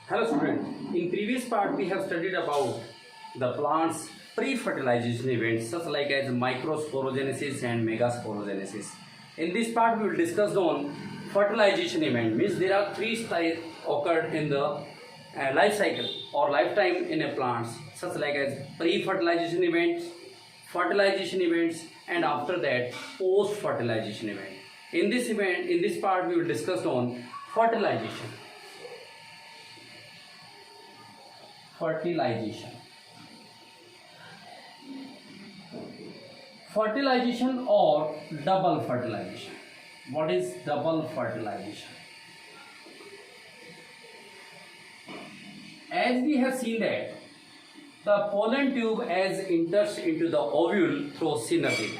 Hello students, in previous part we have studied about the plant's pre-fertilization events such like as microsporogenesis and megasporogenesis. In this part we will discuss on fertilization event, means there are three styles occurred in the life cycle or lifetime in a plant, such like as pre-fertilization events, fertilization events, and after that post-fertilization event. In this part we will discuss on fertilization. Fertilization or double fertilization. What is double fertilization? As we have seen that the pollen tube as enters into the ovule through synergy.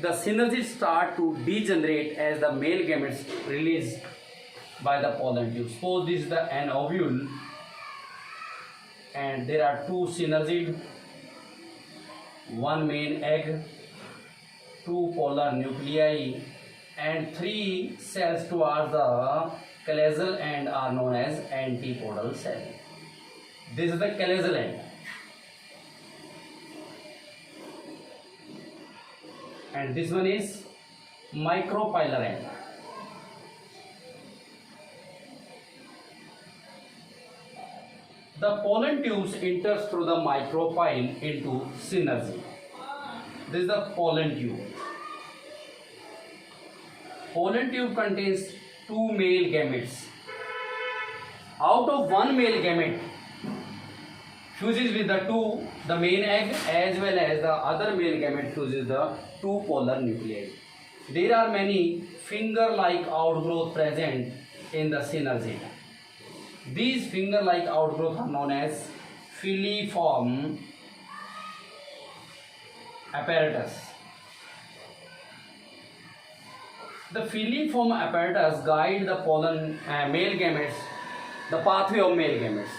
The synergy start to degenerate as the male gametes released by the pollen tube. Suppose this is an ovule and there are two synergids, one main egg, two polar nuclei, and three cells towards the calyzal end are known as antipodal cell. This is the calyzal end. And this one is micropylar end. The pollen tubes enters through the micropyle into synergy. This is the pollen tube. Pollen tube contains two male gametes. Out of one male gamete fuses with the main egg, as well as the other male gamete fuses the two polar nuclei. There are many finger-like outgrowth present in the synergy. These finger-like outgrowths are known as filiform apparatus. The filiform apparatus guide the pollen male gametes, the pathway of male gametes.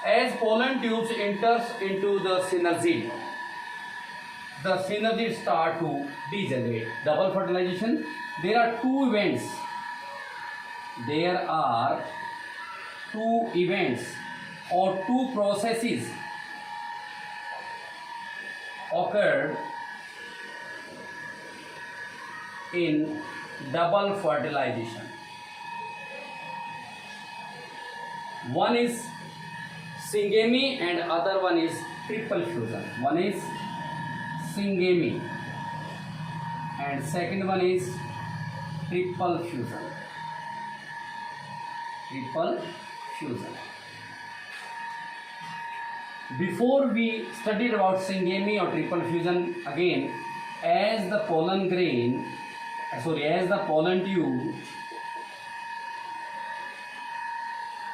As pollen tubes enters into the synergy start to degenerate. Double fertilization. There are two events. Or two processes occurred in double fertilization. One is syngamy and other one is triple fusion. One is syngamy and second one is triple fusion. Before we studied about syngamy or triple fusion, again, as the pollen tube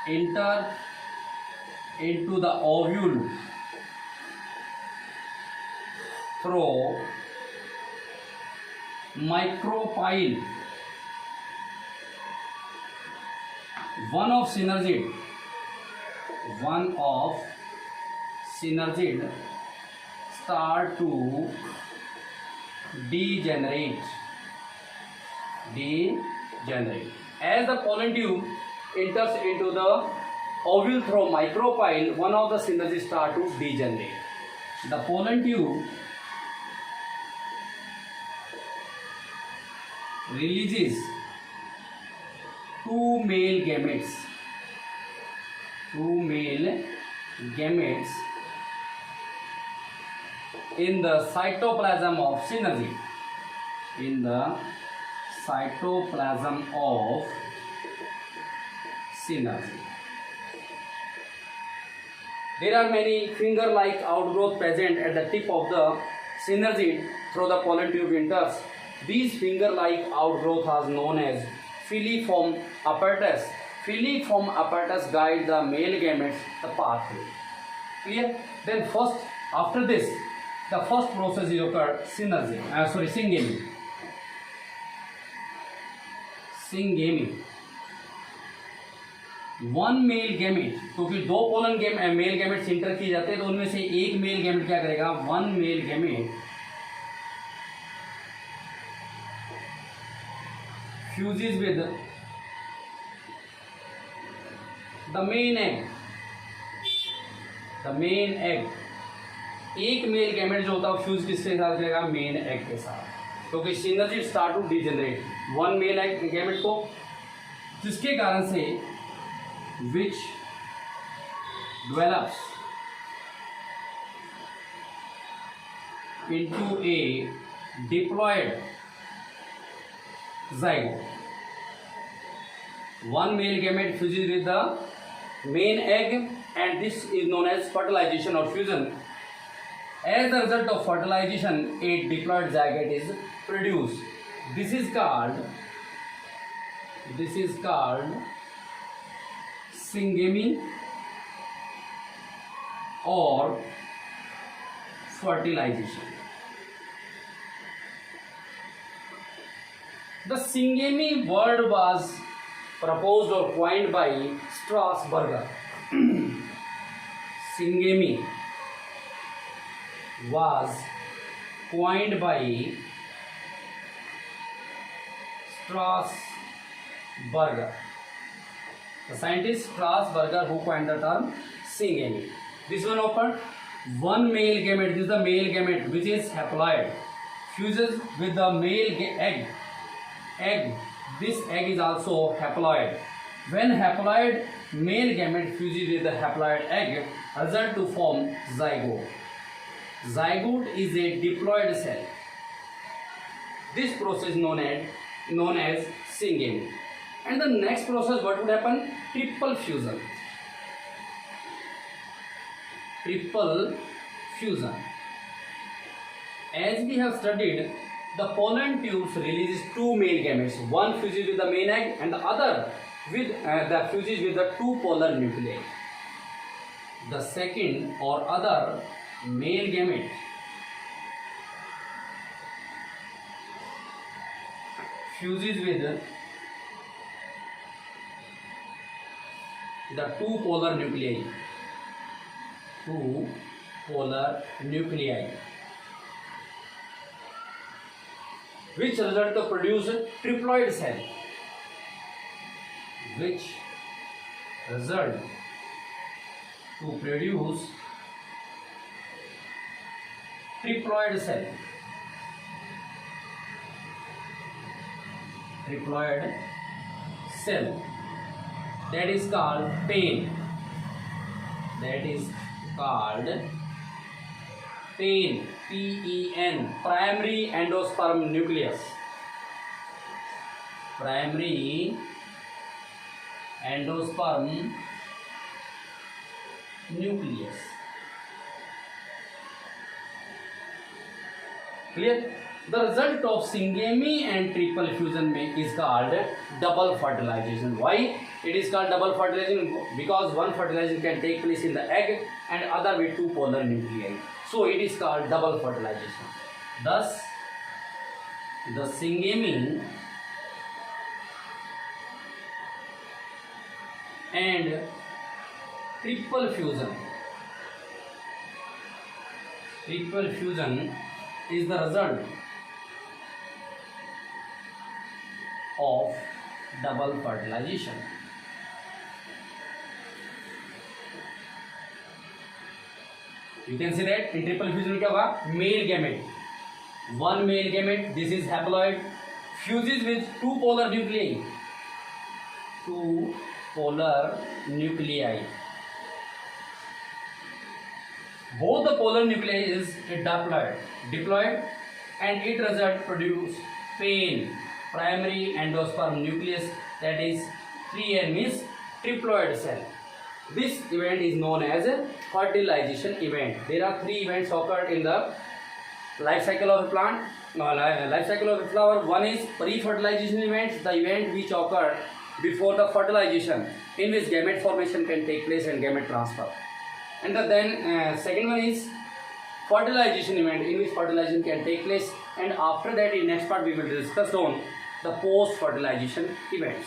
enter into the ovule through micropyle, one of synergid start to degenerate. As the pollen tube enters into the ovule through micropyle, one of the synergids start to degenerate. The pollen tube releases two male gametes in the cytoplasm of synergy. There are many finger-like outgrowth present at the tip of the synergid through the pollen tube enters. These finger-like outgrowths are known as filiform apparatus. Filiform apparatus guide the male gametes the pathway. Clear? Then first, after this, the first process is occurred syngamy. One male gamete, क्योंकि दो pollen male gamete inter किए जाते हैं तो उनमें से एक male gamete क्या करेगा, one male gamete fuses with the main egg, एक मेल गैमेट जो होता है फ्यूज किसके साथ करेगा, मेन एग के साथ, क्योंकि synergy start to degenerate one male egg gamete को, जिसके कारण से which develops into a diploid zygote. One male gamete fuses with the main egg, and this is known as fertilization or fusion. As the result of fertilization, a diploid zygote is produced. This is called syngamy or fertilization. The syngamy word was proposed or coined by Strasburger. Syngamy was coined by Strasburger. The scientist Strasburger who coined the term syngamy. This one opened one male gamete, this is the male gamete which is haploid, fuses with the male egg. This egg is also haploid. When haploid male gamete fuses with the haploid egg, result to form zygote. Zygote is a diploid cell. This process known as syngamy. And the next process, what would happen? Triple fusion. As we have studied, the pollen tubes releases two male gametes. One fuses with the main egg and the other with the fuses with the two polar nuclei. The second or other male gamete fuses with the two polar nuclei. Which result to produce triploid cell. Triploid cell. That is called pain. PEN, primary endosperm nucleus. Clear? The result of syngamy and triple fusion is called double fertilization. Why it is called double fertilization? Because one fertilization can take place in the egg and other with two polar nuclei. So it is called double fertilization. Thus, the syngamy and triple fusion is the result of double fertilization. You can see that in triple fusion क्या होगा, male gamete, one male gamete, this is haploid, fuses with two polar nuclei. Both the polar nuclei is diploid, and it result produce pain, primary endosperm nucleus, that is 3N means triploid cell. This event is known as a fertilization event. There are three events occurred in the life cycle of a plant, life cycle of a flower. One is pre-fertilization event, the event which occurred before the fertilization, in which gamete formation can take place and gamete transfer. And then second one is fertilization event, in which fertilization can take place, and after that in next part we will discuss on the post-fertilization events.